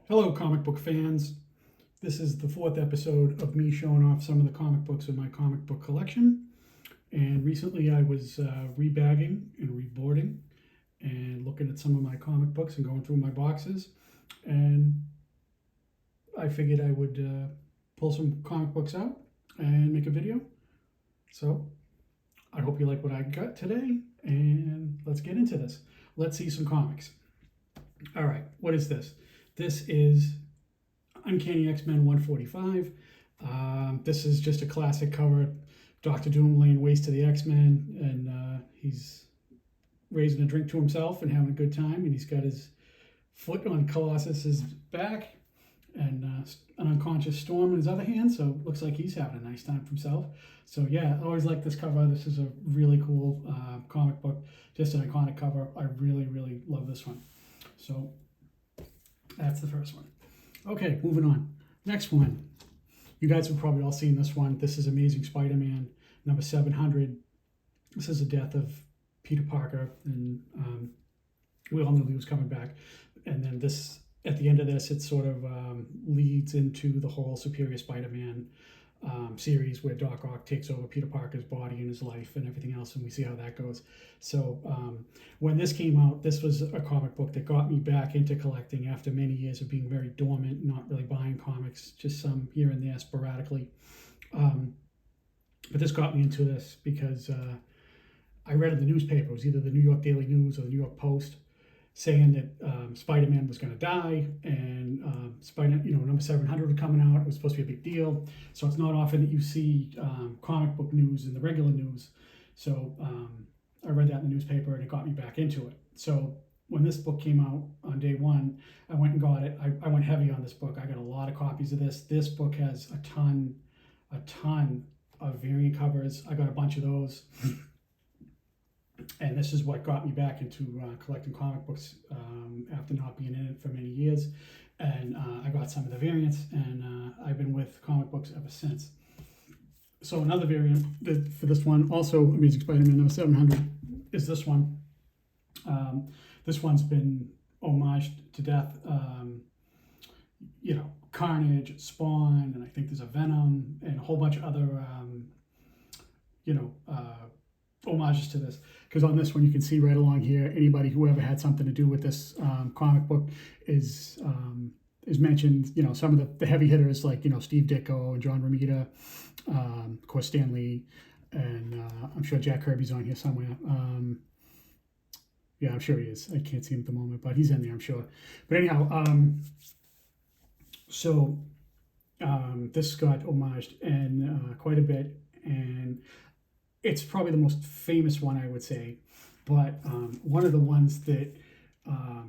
Hello, comic book fans. This is the fourth episode of me showing off some of the comic books in my comic book collection. And recently I was rebagging and reboarding and looking at some of my comic books and going through my boxes. And I figured I would pull some comic books out and make a video. So I hope you like what I got today. And let's get into this. Let's see some comics. All right, what is this? This is Uncanny X-Men 145. This is just a classic cover. Dr. Doom laying waste to the X-Men, and he's raising a drink to himself and having a good time, and he's got his foot on Colossus's back and an unconscious Storm in his other hand, so looks like he's having a nice time for himself. So yeah, I always like this cover. This is a really cool comic book, just an iconic cover. I really, really love this one. So that's the first one. Okay, moving on. Next one. You guys have probably all seen this one. This is Amazing Spider-Man number 700. This is the death of Peter Parker, and we all knew he was coming back. And then this, at the end of this, it sort of leads into the whole Superior Spider-Man series where Doc Ock takes over Peter Parker's body and his life and everything else, and we see how that goes. So when this came out, this was a comic book that got me back into collecting after many years of being very dormant, not really buying comics, just some here and there sporadically. But this got me into this because I read in the newspaper, it was either the New York Daily News or the New York Post, saying that Spider-Man was going to die, and number 700 was coming out. It was supposed to be a big deal. So it's not often that you see comic book news in the regular news. So I read that in the newspaper, and it got me back into it. So when this book came out on day one, I went and got it. I went heavy on this book. I got a lot of copies of this. This book has a ton of variant covers. I got a bunch of those. And this is what got me back into collecting comic books after not being in it for many years. And I got some of the variants, and I've been with comic books ever since. So another variant for this one, also Amazing Spider-Man number 700, is this one. This one's been homaged to death. Carnage, Spawn, and I think there's a Venom, and a whole bunch of other, homages to this, because on this one you can see right along here anybody who ever had something to do with this comic book is mentioned. Some of the heavy hitters like Steve Ditko and John Romita, of course Stan Lee, and I'm sure Jack Kirby's on here somewhere. Yeah, I'm sure he is. I can't see him at the moment, but he's in there, I'm sure. But anyhow, this got homaged and quite a bit, and it's probably the most famous one, I would say, but one of the ones that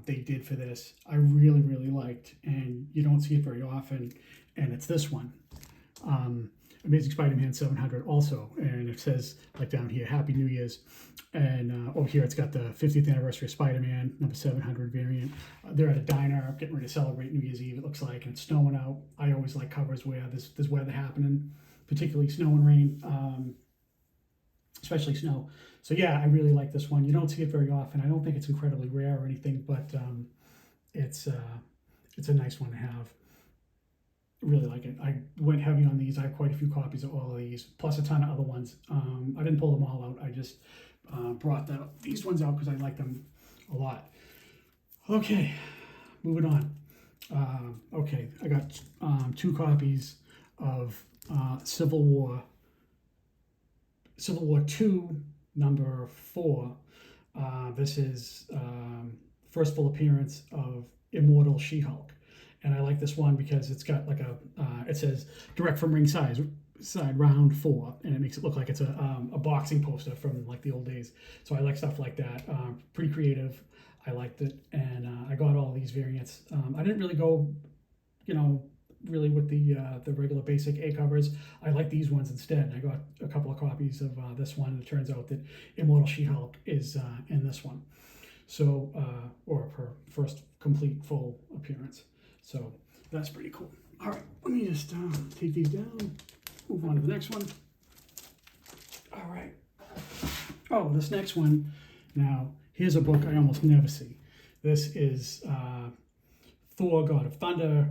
they did for this I really, really liked, and you don't see it very often, and it's this one, Amazing Spider-Man 700 also, and it says, like down here, Happy New Year's, and over here it's got the 50th anniversary of Spider-Man, number 700 variant. They're at a diner getting ready to celebrate New Year's Eve, it looks like, and it's snowing out. I always like covers where there's weather happening, particularly snow and rain. Especially snow. So yeah, I really like this one. You don't see it very often. I don't think it's incredibly rare or anything, but it's a nice one to have. Really like it. I went heavy on these. I have quite a few copies of all of these, plus a ton of other ones. I didn't pull them all out. I just brought these ones out because I like them a lot. Okay, moving on. Okay, I got 2 copies of Civil War 2, number 4. This is first full appearance of Immortal She-Hulk. And I like this one because it's got like it says direct from ringside, round 4, and it makes it look like it's a boxing poster from like the old days. So I like stuff like that. Pretty creative. I liked it, and I got all these variants. I didn't really go, really with the regular basic A covers. I like these ones instead. I got a couple of copies of this one, and it turns out that Immortal She-Hulk is in this one. So, or her first complete full appearance. So that's pretty cool. All right, let me just take these down, move on to the next one. All right. Oh, this next one. Now, here's a book I almost never see. This is Thor God of Thunder.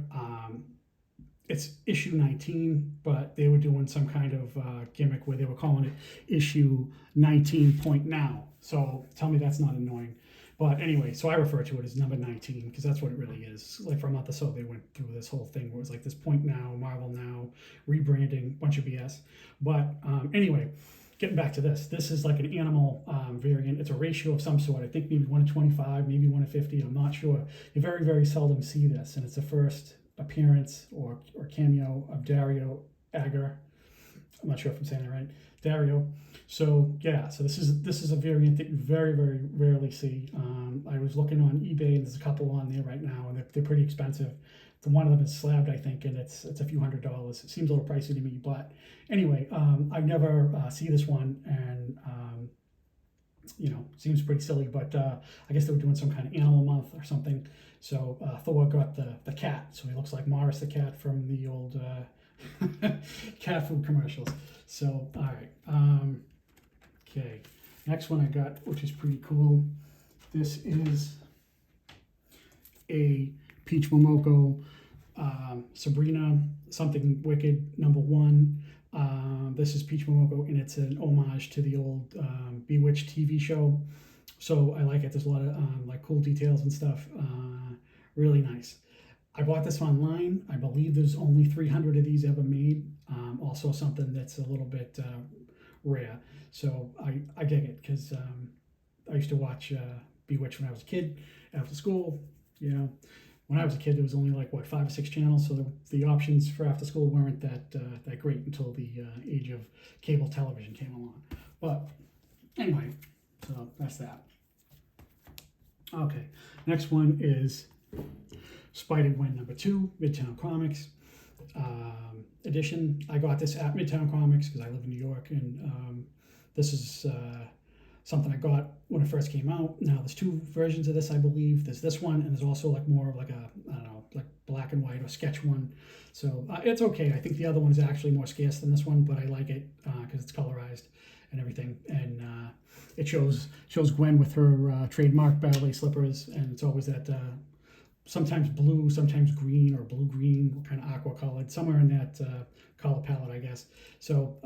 It's issue 19, but they were doing some kind of gimmick where they were calling it issue 19 point now. So tell me that's not annoying. But anyway, so I refer to it as number 19 because that's what it really is. Like for a month or so, they went through this whole thing where it was like this point now, Marvel now, rebranding, bunch of BS. But anyway, getting back to this. This is like an animal variant. It's a ratio of some sort. I think maybe 1 to 25, maybe 1 to 50. I'm not sure. You very, very seldom see this. And it's the first appearance or cameo of Dario Agar. I'm not sure if I'm saying that right. Dario. So yeah, so this is a variant that you very, very rarely see. I was looking on eBay and there's a couple on there right now and they're pretty expensive. The one of them is slabbed, I think, and it's a few $100s. It seems a little pricey to me, but anyway, I never see this one, and seems pretty silly. But I guess they were doing some kind of animal month or something. So Thor got the cat, so he looks like Morris the cat from the old cat food commercials. So all right, okay. Next one I got, which is pretty cool. This is a Peach Momoko, Sabrina, Something Wicked, #1. This is Peach Momoko, and it's an homage to the old Bewitched TV show. So I like it. There's a lot of like cool details and stuff. Really nice. I bought this online. I believe there's only 300 of these ever made. Also something that's a little bit rare. So I dig it because I used to watch Bewitched when I was a kid after school. When I was a kid, there was only like 5 or 6 channels, so the options for after school weren't that great until the age of cable television came along. But anyway, so that's that. Okay, next one is Spider-Gwen #2, Midtown Comics edition. I got this at Midtown Comics because I live in New York, and this is something I got when it first came out. Now there's 2 versions of this, I believe. There's this one, and there's also like more of like a, I don't know, like black and white or sketch one. So it's okay. I think the other one is actually more scarce than this one, but I like it because it's colorized and everything. And it shows Gwen with her trademark ballet slippers, and it's always that sometimes blue, sometimes green or blue-green, kind of aqua colored, somewhere in that color palette, I guess. So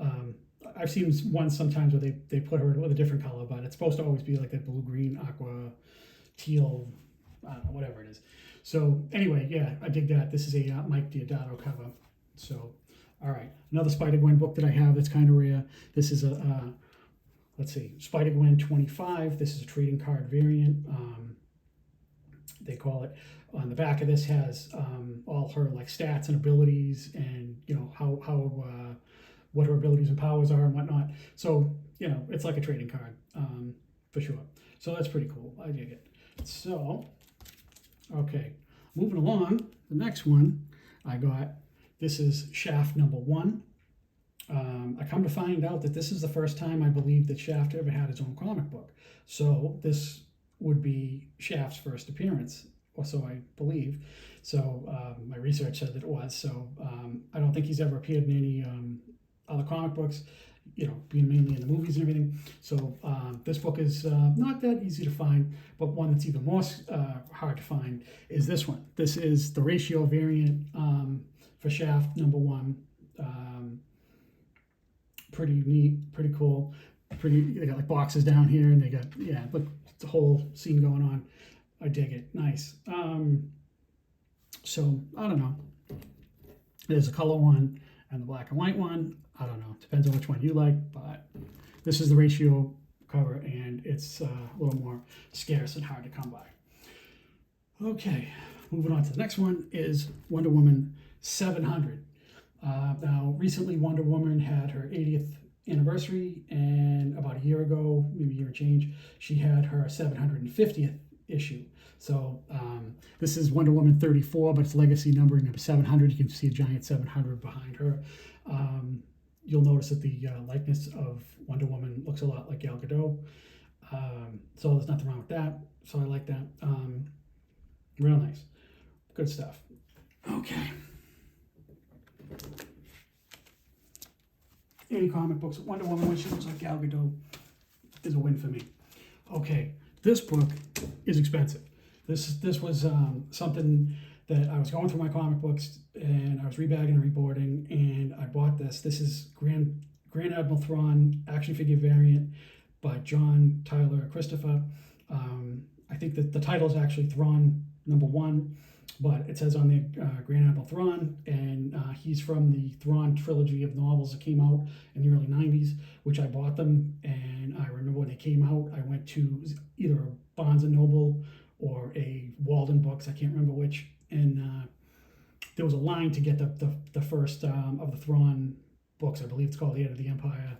I've seen ones sometimes where they put her with a different color, but it's supposed to always be like that blue-green, aqua, teal, I don't know, whatever it is. So anyway, yeah, I dig that. This is a Mike Diodato cover. So, all right, another Spider-Gwen book that I have that's kind of rare. This is a, let's see, Spider-Gwen 25. This is a trading card variant. They call it. On the back of this has all her like stats and abilities, and how what her abilities and powers are and whatnot. So it's like a trading card for sure. So that's pretty cool. I dig it. So okay, moving along. The next one I got. This is Shaft #1. I come to find out that this is the first time I believe that Shaft ever had his own comic book. So this would be Shaft's first appearance, or so I believe. So my research said that it was. So I don't think he's ever appeared in any other comic books, being mainly in the movies and everything. So this book is not that easy to find, but one that's even more hard to find is this one. This is the ratio variant for Shaft #1. Pretty neat, pretty cool. They got like boxes down here, and they got, look, the whole scene going on. I dig it. Nice. So I don't know. There's a color one and the black and white one. I don't know. Depends on which one you like, but this is the ratio cover, and it's a little more scarce and hard to come by. Okay, moving on to the next one is Wonder Woman 700. Now, recently Wonder Woman had her 80th anniversary, and about a year ago, maybe a year and change, she had her 750th issue. So this is Wonder Woman 34, but it's legacy numbering number 700. You can see a giant 700 behind her. You'll notice that the likeness of Wonder Woman looks a lot like Gal Gadot. So there's nothing wrong with that. So I like that. Real nice. Good stuff. Okay. Any comic books, Wonder Woman when she looks like Gal Gadot is a win for me. Okay, this book is expensive. This was something that I was going through my comic books and I was rebagging and reboarding, and I bought this. This is Grand Admiral Thrawn action figure variant by John Tyler Christopher. I think that the title is actually Thrawn #1, but it says on the Grand Admiral Thrawn, and he's from the Thrawn trilogy of novels that came out in the early 90s, which I bought them, and I remember when they came out, I went to either a Barnes & Noble or a Walden Books, I can't remember which, and there was a line to get the first of the Thrawn books. I believe it's called The Heir of the Empire.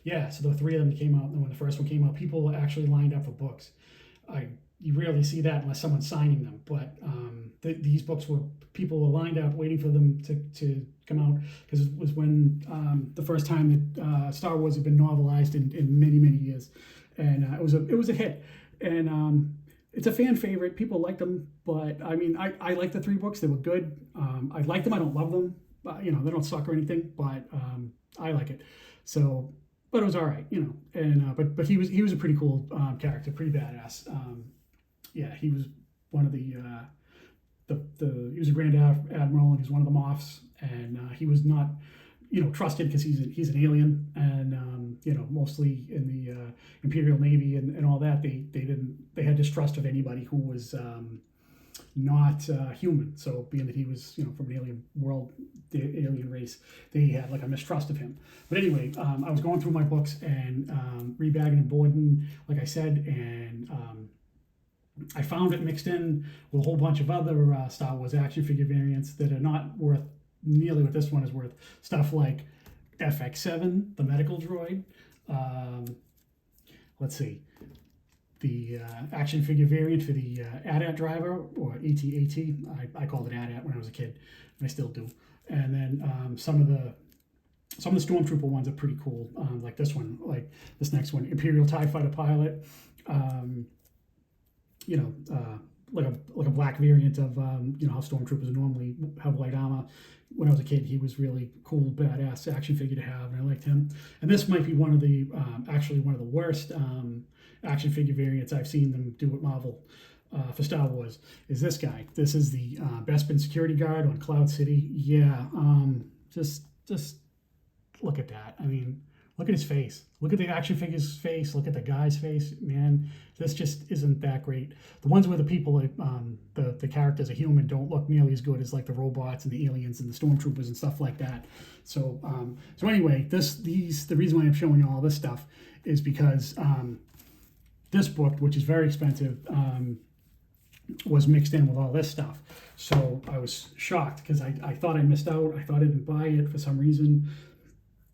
Yeah, so the three of them came out, and when the first one came out, people actually lined up for books. You rarely see that unless someone's signing them, but these books people were lined up waiting for them to come out, because it was when the first time that Star Wars had been novelized in many years, and it was a hit, and it's a fan favorite. People liked them, but I mean, I like the three books. They were good. I like them. I don't love them. They don't suck or anything, but I like it. So, but it was all right, and but he was a pretty cool character, pretty badass. Yeah, he was one of the he was a Grand Admiral, and he's one of the Moffs, and he was not trusted because he's an alien, and mostly in the Imperial Navy and all that, they had distrust of anybody who was not human. So being that he was from an alien world, the alien race, they had like a mistrust of him. But anyway, I was going through my books and rebagging and boarding, like I said, and I found it mixed in with a whole bunch of other Star Wars action figure variants that are not worth nearly what this one is worth. Stuff like FX7, the medical droid. Let's see. The action figure variant for the AT-AT driver, or AT-AT. I called it AT-AT when I was a kid, and I still do. And then some of the Stormtrooper ones are pretty cool, like this one, like this next one, Imperial TIE Fighter pilot. Like a black variant of how Stormtroopers normally have light armor. When I was a kid, he was really cool, badass action figure to have, and I liked him. And this might be one of the worst action figure variants I've seen them do at Marvel for Star Wars. Is this guy? This is the Bespin security guard on Cloud City. Yeah, just look at that. I mean, look at his face. Look at the action figure's face. Look at the guy's face. Man, this just isn't that great. The ones where the people, the characters are human, don't look nearly as good as like the robots and the aliens and the stormtroopers and stuff like that. So, anyway, the reason why I'm showing you all this stuff is because this book, which is very expensive, was mixed in with all this stuff. So I was shocked because I thought I missed out. I thought I didn't buy it for some reason.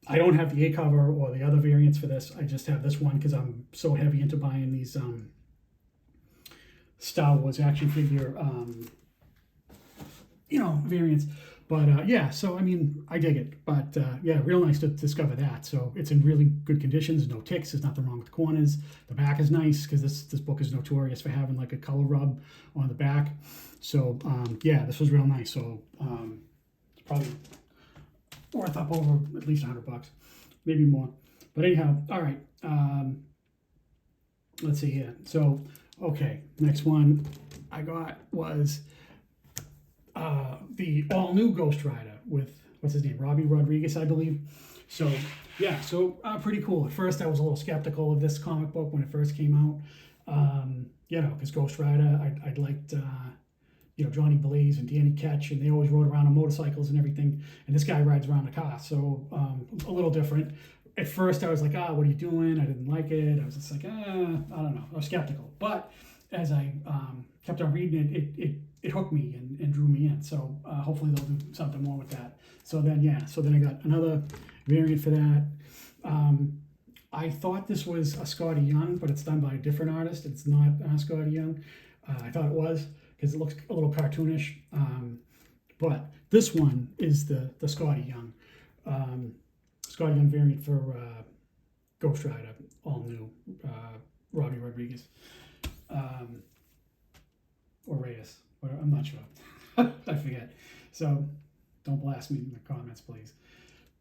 I don't have the A cover or the other variants for this. I just have this one because I'm so heavy into buying these Star Wars action figure, variants. But yeah, so I mean, I dig it. But yeah, real nice to discover that. So it's in really good condition. There's no ticks. There's nothing wrong with the corners. The back is nice because this book is notorious for having like a color rub on the back. So yeah, this was real nice. So it's probably worth up over at least $100, maybe more. But anyhow, all right. Let's see here. So, okay, next one I got was the all-new Ghost Rider with, what's his name, Robbie Rodriguez, I believe. So, yeah, so pretty cool. At first, I was a little skeptical of this comic book when it first came out. Because Ghost Rider, I liked... Johnny Blaze and Danny Ketch, and they always rode around on motorcycles and everything. And this guy rides around a car, so a little different. At first, I was like, what are you doing? I didn't like it. I was just like, I don't know. I was skeptical. But as I kept on reading it, it hooked me and drew me in. So hopefully they'll do something more with that. So then I got another variant for that. I thought this was a Scotty Young, but it's done by a different artist. It's not Scotty Young. I thought it was, because it looks a little cartoonish. But this one is the Scotty Young. Scotty Young variant for Ghost Rider, all new, Robbie Rodriguez. Or Reyes, I'm not sure. I forget. So don't blast me in the comments, please.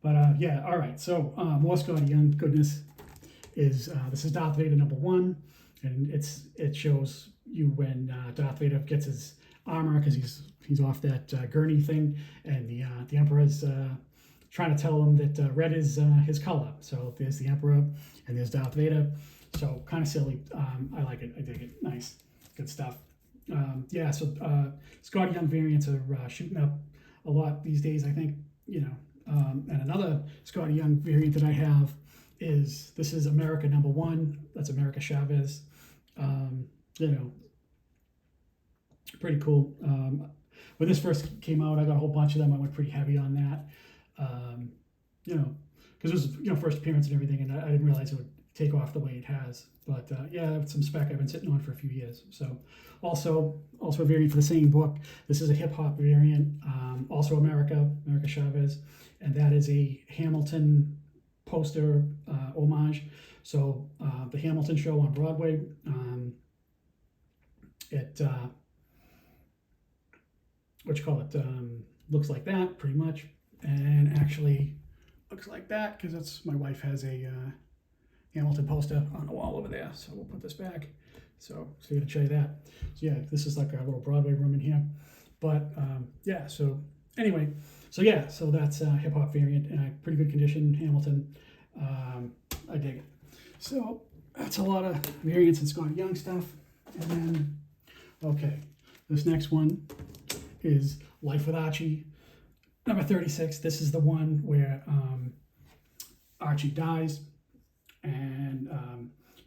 But yeah, all right. So more Scotty Young goodness is this is Darth Vader #1, and it shows you when Darth Vader gets his armor because he's off that gurney thing, and the Emperor's trying to tell him that red is his color. So there's the Emperor and there's Darth Vader. So kind of silly. I like it. I dig it. Nice, good stuff. Yeah. So Scotty Young variants are shooting up a lot these days, I think. And another Scotty Young variant that I have is this is America #1. That's America Chavez. Pretty cool. When this first came out, I got a whole bunch of them. I went pretty heavy on that. Because it was first appearance and everything, and I didn't realize it would take off the way it has. But yeah, some spec I've been sitting on for a few years. So also a variant for the same book. This is a hip hop variant. Also America Chavez, and that is a Hamilton poster homage. So the Hamilton show on Broadway. Looks like that pretty much, and actually looks like that because my wife has a Hamilton poster on the wall over there. So we'll put this back. So you gotta show you that. So yeah, this is like a little Broadway room in here. But yeah, so anyway, so that's a hip hop variant and pretty good condition, Hamilton. I dig it. So that's a lot of variants and Scotty Young stuff. And then, okay, this next one is Life with Archie, number 36. This is the one where Archie dies, and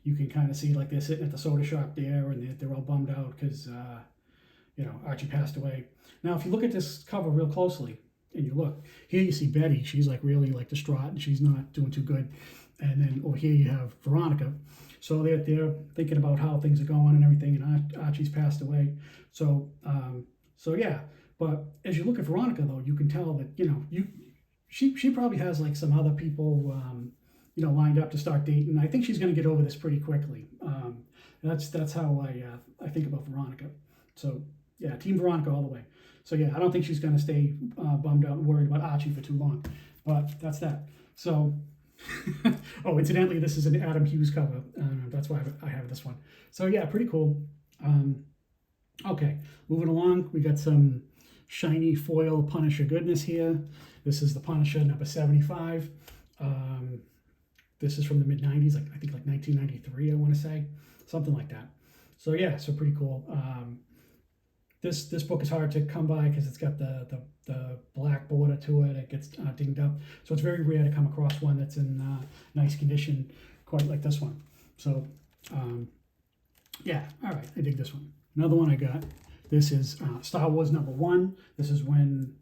you can kind of see like they're sitting at the soda shop there, and they're all bummed out because Archie passed away. Now, if you look at this cover real closely, and you look here, you see Betty. She's like really like distraught, and she's not doing too good. And then over here you have Veronica. So they're thinking about how things are going and everything, and Archie's passed away. So yeah. But as you look at Veronica, though, you can tell that she probably has like some other people lined up to start dating. I think she's going to get over this pretty quickly. That's how I think about Veronica. So yeah, Team Veronica all the way. So yeah, I don't think she's going to stay bummed out and worried about Archie for too long. But that's that. So oh, incidentally, this is an Adam Hughes cover. That's why I have this one. So yeah, pretty cool. Okay, moving along, we got some shiny foil Punisher goodness here. This is the Punisher number 75. This is from the mid-90s, I think like 1993, I want to say. Something like that. So yeah, so pretty cool. This book is hard to come by because it's got the black border to it. It gets dinged up. So it's very rare to come across one that's in nice condition, quite like this one. So yeah, all right, I dig this one. Another one I got. This is Star Wars #1. This is when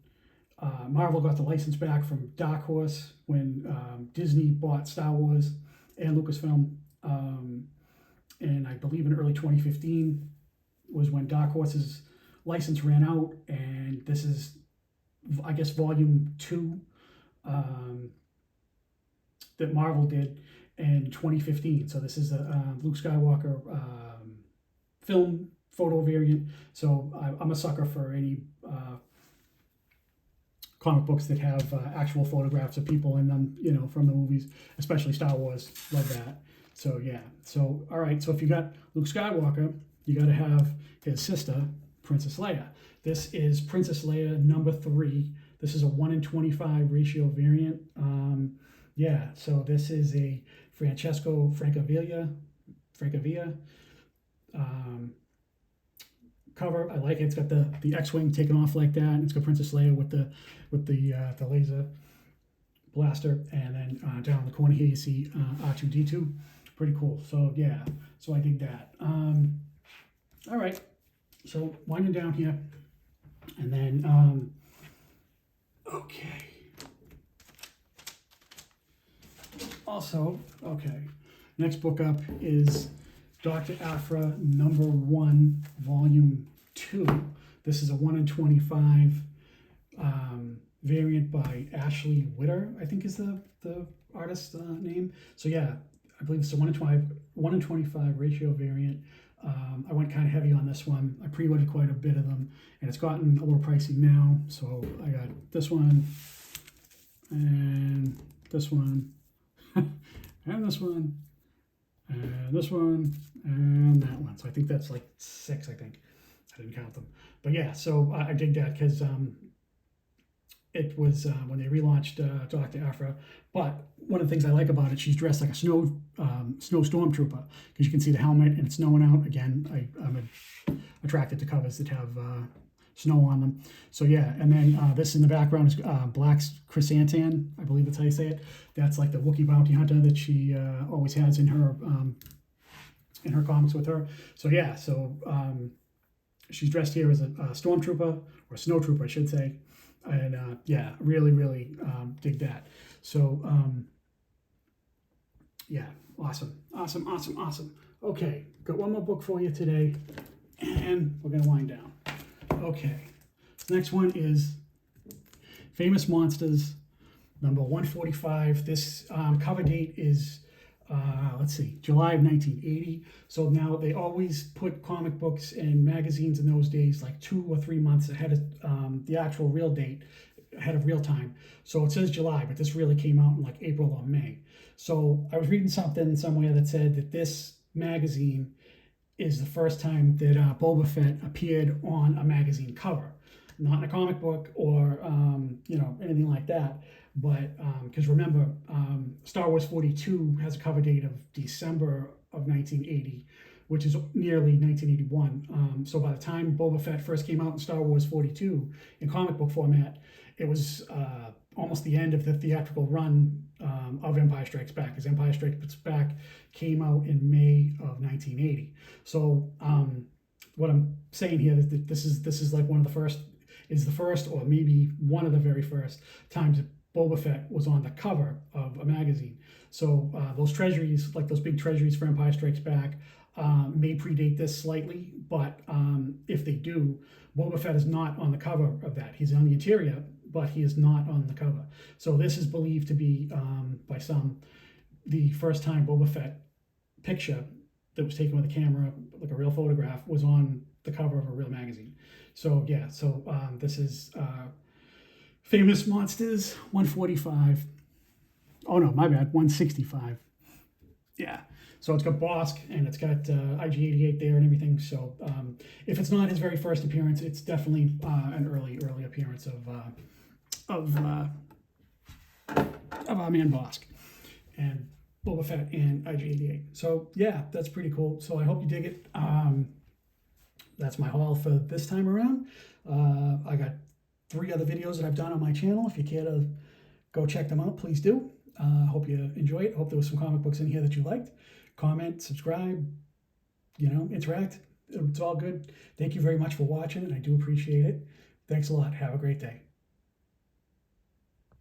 Marvel got the license back from Dark Horse when Disney bought Star Wars and Lucasfilm. And I believe in early 2015 was when Dark Horse's license ran out. And this is, I guess, volume 2 that Marvel did in 2015. So this is a Luke Skywalker film photo variant. So I'm a sucker for any comic books that have actual photographs of people in them, from the movies, especially Star Wars. Love that. So yeah. So all right. So if you got Luke Skywalker, you got to have his sister, Princess Leia. This is Princess Leia number 3. This is a 1:25 ratio variant. Yeah. So this is a Francavilla cover. I like it. It's got the X-wing taken off like that. And it's got Princess Leia with the laser blaster, and then down in the corner here you see R2D2. Pretty cool. So yeah, so I dig that. All right, so winding down here, and then okay. Also, okay, next book up is Dr. Aphra #1, volume 2. This is a 1:25 variant by Ashley Witter, I think is the artist's name. So yeah, I believe it's a 1:25 ratio variant. I went kind of heavy on this one. I pre-ordered quite a bit of them, and it's gotten a little pricey now. So I got this one, and this one, and this one, and this one, and that one. So I think that's like 6, I think. I didn't count them. But yeah, so I dig that because it was when they relaunched Dr. Aphra. But one of the things I like about it, she's dressed like a snow stormtrooper because you can see the helmet and it's snowing out. Again, I'm attracted to covers that have snow on them. So yeah, and then this in the background is Black Chrysanthemum, I believe that's how you say it. That's like the Wookiee bounty hunter that she always has in her comics with her. So yeah, so she's dressed here as a stormtrooper or a snowtrooper, I should say. And yeah, really dig that. So yeah, awesome. Okay, got one more book for you today, and we're gonna wind down. Okay, next one is Famous Monsters, number 145. This cover date is let's see, July of 1980. So now they always put comic books and magazines in those days like 2 or 3 months ahead of the actual real date, ahead of real time. So it says July, but this really came out in like April or May. So I was reading something somewhere that said that this magazine is the first time that Boba Fett appeared on a magazine cover, not in a comic book or anything like that. But because remember, Star Wars 42 has a cover date of December of 1980, which is nearly 1981. So by the time Boba Fett first came out in Star Wars 42 in comic book format, it was almost the end of the theatrical run of Empire Strikes Back, because Empire Strikes Back came out in May of 1980. So what I'm saying here is that this is like the first or maybe one of the very first times that Boba Fett was on the cover of a magazine. So those treasuries, like those big treasuries for Empire Strikes Back, may predate this slightly, but if they do, Boba Fett is not on the cover of that. He's on the interior, but he is not on the cover. So this is believed to be, by some, the first time Boba Fett picture that was taken with a camera, like a real photograph, was on the cover of a real magazine. So yeah, so this is Famous Monsters 145. Oh no, my bad, 165. Yeah. So it's got Bosk and it's got IG-88 there and everything. So if it's not his very first appearance, it's definitely an early appearance of our man Bosk and Boba Fett and IG-88. So yeah, that's pretty cool. So I hope you dig it. That's my haul for this time around. I got 3 other videos that I've done on my channel. If you care to go check them out, please do. Hope you enjoy it. Hope there was some comic books in here that you liked. Comment, subscribe, interact. It's all good. Thank you very much for watching, and I do appreciate it. Thanks a lot. Have a great day.